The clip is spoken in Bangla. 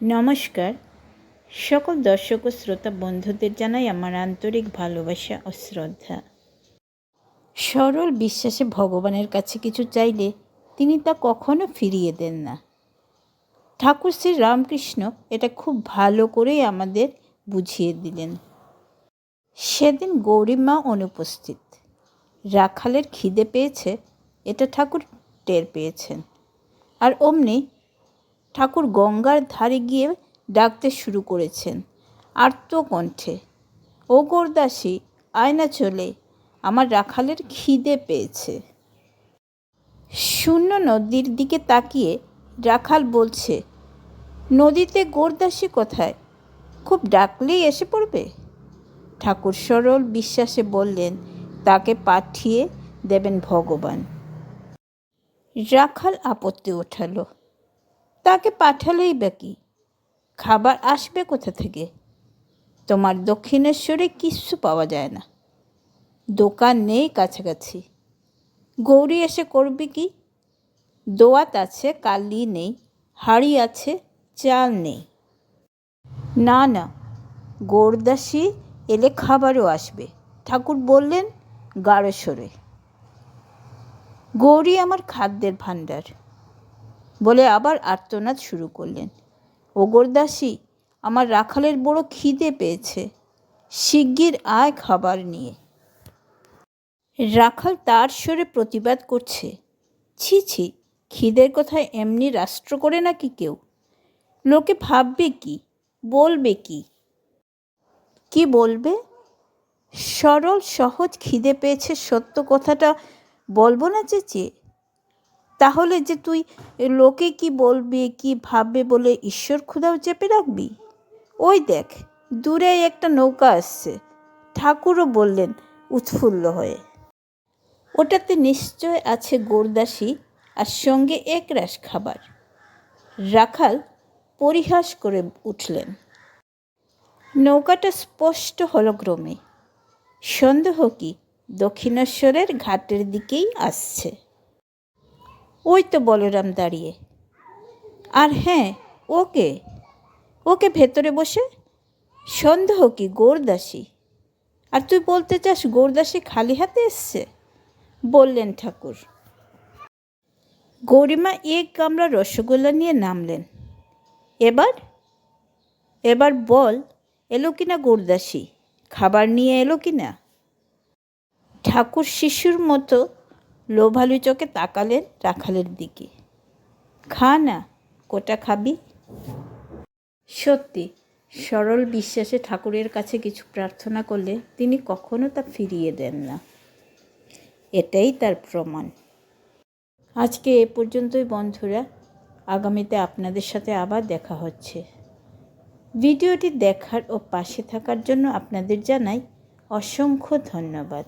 নমস্কার। সকল দর্শক ও শ্রোতা বন্ধুদের জানাই আমার আন্তরিক ভালোবাসা ও শ্রদ্ধা। সরল বিশ্বাসে ভগবানের কাছে কিছু চাইলে তিনি তা কখনো ফিরিয়ে দেন না। ঠাকুর শ্রী রামকৃষ্ণ এটা খুব ভালো করেই আমাদের বুঝিয়ে দিলেন। সেদিন গৌরীমা অনুপস্থিত। রাখালের খিদে পেয়েছে এটা ঠাকুর টের পেয়েছেন, আর অমনি ঠাকুর গঙ্গার ধারে গিয়ে ডাকতে শুরু করেছেন আর্ত কণ্ঠে, ও গোরদাসী, আয়না চলে, আমার রাখালের খিদে পেয়েছে। শূন্য নদীর দিকে তাকিয়ে রাখাল বলছে, নদীতে গোরদাসী কোথায়? খুব ডাকলেই এসে পড়বে। ঠাকুর সরল বিশ্বাসে বললেন, তাকে পাঠিয়ে দেবেন ভগবান। রাখাল আপত্তি ওঠালো, তাকে পাঠালেই বা কি, খাবার আসবে কোথা থেকে? তোমার দক্ষিণেশ্বরে কিচ্ছু পাওয়া যায় না, দোকান নেই কাছাকাছি। গৌরী এসে করবে কি? দোয়াত আছে, কালি নেই, হাঁড়ি আছে, চাল নেই। না না, গোরদাসী এলে খাবারও আসবে, ঠাকুর বললেন গাঢ় স্বরে। গৌরী আমার খাদ্যের ভাণ্ডার, বলে আবার আর্তনাদ শুরু করলেন, ও গোরদাসী, আমার রাখালের বড় খিদে পেয়েছে, শিগগির আয় খাবার নিয়ে। রাখাল তার স্বরে প্রতিবাদ করছে, ছি ছি, খিদের কথায় এমনি রাষ্ট্র করে নাকি কেউ? লোকে ভাববে কি, বলবে কি? কি বলবে? সরল সহজ খিদে পেয়েছে সত্য কথাটা বলবো না চেঁচিয়ে? তাহলে যে তুই লোকে কি বলবে কি ভাববে বলে ঈশ্বর ক্ষুধাও চেপে রাখবি? ওই দেখ, দূরে একটা নৌকা আসছে, ঠাকুরও বললেন উৎফুল্ল হয়ে, ওটাতে নিশ্চয় আছে গোরদাসী আর সঙ্গে একরাশ খাবার। রাখাল পরিহাস করে উঠলেন। নৌকাটা স্পষ্ট হল ক্রমে, সন্দেহ কি দক্ষিণেশ্বরের ঘাটের দিকেই আসছে। ওই তো বলরাম দাঁড়িয়ে, আর হ্যাঁ, ওকে ওকে ভেতরে বসে। সন্দেহ কি গোরদাসী? আর তুই বলতে চাস গোরদাসী খালি হাতে এসছে? বললেন ঠাকুর। গৌরীমা এক গামলা রসগোল্লা নিয়ে নামলেন। এবার এবার বল, এলো কিনা গোরদাসী? খাবার নিয়ে এলো কিনা? ঠাকুর শিশুর মতো লোভালু চোখে তাকালেন রাখালের দিকে। খা না, কোটা খাবি? সত্যি, সরল বিশ্বাসে ঠাকুরের কাছে কিছু প্রার্থনা করলে তিনি কখনো তা ফিরিয়ে দেন না। এটাই তার প্রমাণ। আজকে এ পর্যন্তই বন্ধুরা, আগামীতে আপনাদের সাথে আবার দেখা হচ্ছে। ভিডিওটি দেখার ও পাশে থাকার জন্য আপনাদের জানাই অসংখ্য ধন্যবাদ।